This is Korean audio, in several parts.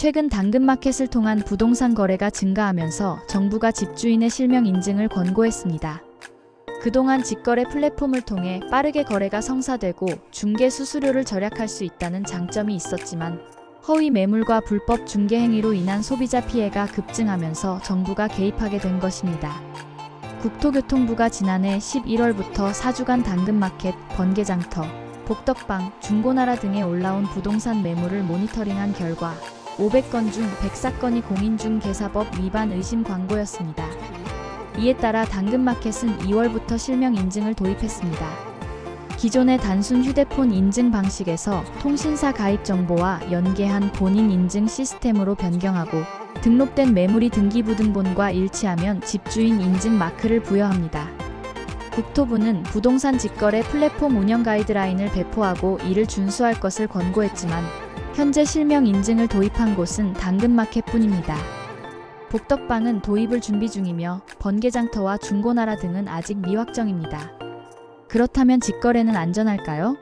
최근 당근마켓을 통한 부동산 거래가 증가하면서 정부가 집주인의 실명 인증을 권고했습니다. 그동안 직거래 플랫폼을 통해 빠르게 거래가 성사되고 중개 수수료를 절약할 수 있다는 장점이 있었지만 허위 매물과 불법 중개 행위로 인한 소비자 피해가 급증하면서 정부가 개입하게 된 것입니다. 국토교통부가 지난해 11월부터 4주간 당근마켓, 번개장터, 복덕방, 중고나라 등에 올라온 부동산 매물을 모니터링한 결과 500건 중 104건이 공인중개사법 위반 의심 광고였습니다. 이에 따라 당근마켓은 2월부터 실명 인증을 도입했습니다. 기존의 단순 휴대폰 인증 방식에서 통신사 가입 정보와 연계한 본인 인증 시스템으로 변경하고 등록된 매물이 등기부등본과 일치하면 집주인 인증 마크를 부여합니다. 국토부는 부동산 직거래 플랫폼 운영 가이드라인을 배포하고 이를 준수할 것을 권고했지만 현재 실명 인증을 도입한 곳은 당근마켓뿐입니다. 복덕방은 도입을 준비 중이며 번개장터와 중고나라 등은 아직 미확정입니다. 그렇다면 직거래는 안전할까요?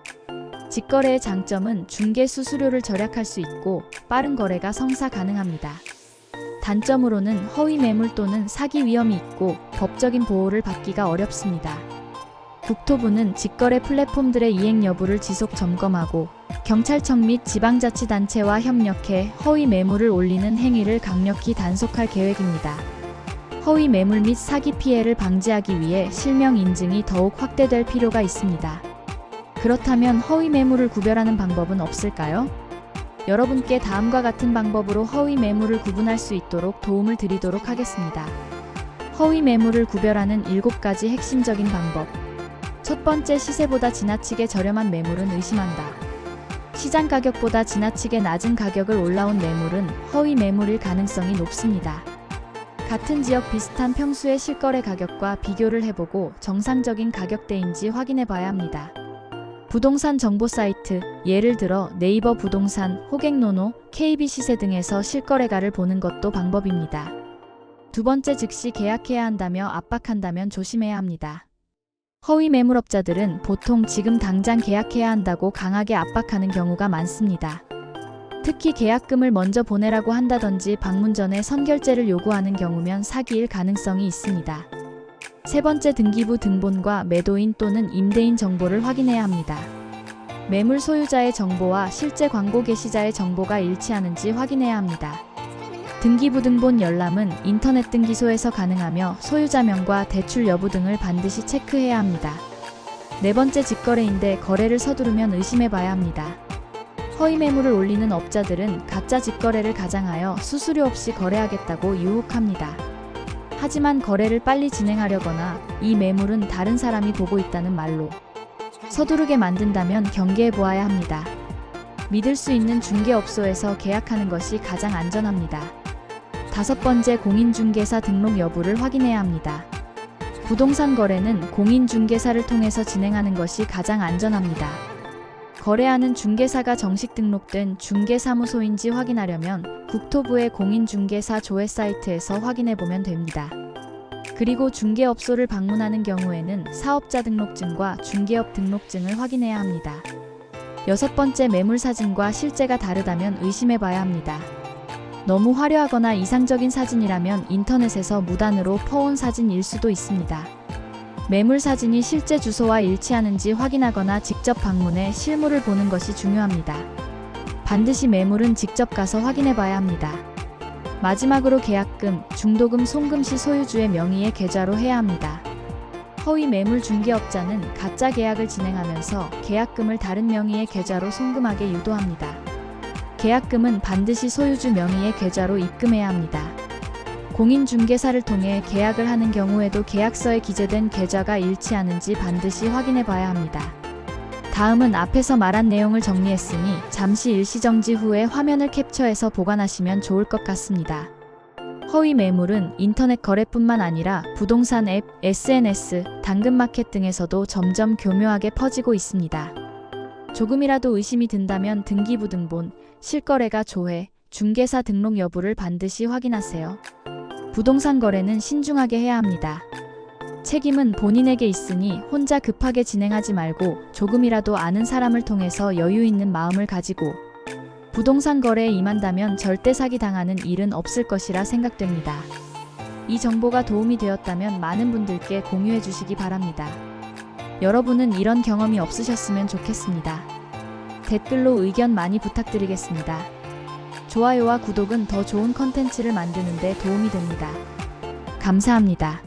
직거래의 장점은 중개 수수료를 절약할 수 있고 빠른 거래가 성사 가능합니다. 단점으로는 허위 매물 또는 사기 위험이 있고 법적인 보호를 받기가 어렵습니다. 국토부는 직거래 플랫폼들의 이행 여부를 지속 점검하고 경찰청 및 지방자치단체와 협력해 허위 매물을 올리는 행위를 강력히 단속할 계획입니다. 허위 매물 및 사기 피해를 방지하기 위해 실명 인증이 더욱 확대될 필요가 있습니다. 그렇다면 허위 매물을 구별하는 방법은 없을까요? 여러분께 다음과 같은 방법으로 허위 매물을 구분할 수 있도록 도움을 드리도록 하겠습니다. 허위 매물을 구별하는 7가지 핵심적인 방법. 첫 번째, 시세보다 지나치게 저렴한 매물은 의심한다. 시장 가격보다 지나치게 낮은 가격을 올라온 매물은 허위 매물일 가능성이 높습니다. 같은 지역 비슷한 평수의 실거래 가격과 비교를 해보고 정상적인 가격대인지 확인해 봐야 합니다. 부동산 정보 사이트, 예를 들어 네이버 부동산, 호갱노노, KB시세 등에서 실거래가를 보는 것도 방법입니다. 두 번째, 즉시 계약해야 한다며 압박한다면 조심해야 합니다. 허위 매물업자들은 보통 지금 당장 계약해야 한다고 강하게 압박하는 경우가 많습니다. 특히 계약금을 먼저 보내라고 한다든지 방문 전에 선결제를 요구하는 경우면 사기일 가능성이 있습니다. 세 번째, 등기부 등본과 매도인 또는 임대인 정보를 확인해야 합니다. 매물 소유자의 정보와 실제 광고 게시자의 정보가 일치하는지 확인해야 합니다. 등기부 등본 열람은 인터넷 등기소에서 가능하며 소유자명과 대출 여부 등을 반드시 체크해야 합니다. 네 번째, 직거래인데 거래를 서두르면 의심해봐야 합니다. 허위 매물을 올리는 업자들은 가짜 직거래를 가장하여 수수료 없이 거래하겠다고 유혹합니다. 하지만 거래를 빨리 진행하려거나 이 매물은 다른 사람이 보고 있다는 말로 서두르게 만든다면 경계해보아야 합니다. 믿을 수 있는 중개업소에서 계약하는 것이 가장 안전합니다. 다섯 번째, 공인중개사 등록 여부를 확인해야 합니다. 부동산 거래는 공인중개사를 통해서 진행하는 것이 가장 안전합니다. 거래하는 중개사가 정식 등록된 중개사무소인지 확인하려면 국토부의 공인중개사 조회 사이트에서 확인해보면 됩니다. 그리고 중개업소를 방문하는 경우에는 사업자 등록증과 중개업 등록증을 확인해야 합니다. 여섯 번째, 매물 사진과 실제가 다르다면 의심해봐야 합니다. 너무 화려하거나 이상적인 사진이라면 인터넷에서 무단으로 퍼온 사진일 수도 있습니다. 매물 사진이 실제 주소와 일치하는지 확인하거나 직접 방문해 실물을 보는 것이 중요합니다. 반드시 매물은 직접 가서 확인해봐야 합니다. 마지막으로 계약금, 중도금, 송금 시 소유주의 명의의 계좌로 해야 합니다. 허위 매물 중개업자는 가짜 계약을 진행하면서 계약금을 다른 명의의 계좌로 송금하게 유도합니다. 계약금은 반드시 소유주 명의의 계좌로 입금해야 합니다. 공인중개사를 통해 계약을 하는 경우에도 계약서에 기재된 계좌가 일치하는지 반드시 확인해 봐야 합니다. 다음은 앞에서 말한 내용을 정리했으니 잠시 일시정지 후에 화면을 캡처해서 보관하시면 좋을 것 같습니다. 허위 매물은 인터넷 거래뿐만 아니라 부동산 앱, SNS, 당근마켓 등에서도 점점 교묘하게 퍼지고 있습니다. 조금이라도 의심이 든다면 등기부등본, 실거래가 조회, 중개사 등록 여부를 반드시 확인하세요. 부동산 거래는 신중하게 해야 합니다. 책임은 본인에게 있으니 혼자 급하게 진행하지 말고 조금이라도 아는 사람을 통해서 여유 있는 마음을 가지고 부동산 거래에 임한다면 절대 사기 당하는 일은 없을 것이라 생각됩니다. 이 정보가 도움이 되었다면 많은 분들께 공유해 주시기 바랍니다. 여러분은 이런 경험이 없으셨으면 좋겠습니다. 댓글로 의견 많이 부탁드리겠습니다. 좋아요와 구독은 더 좋은 컨텐츠를 만드는 데 도움이 됩니다. 감사합니다.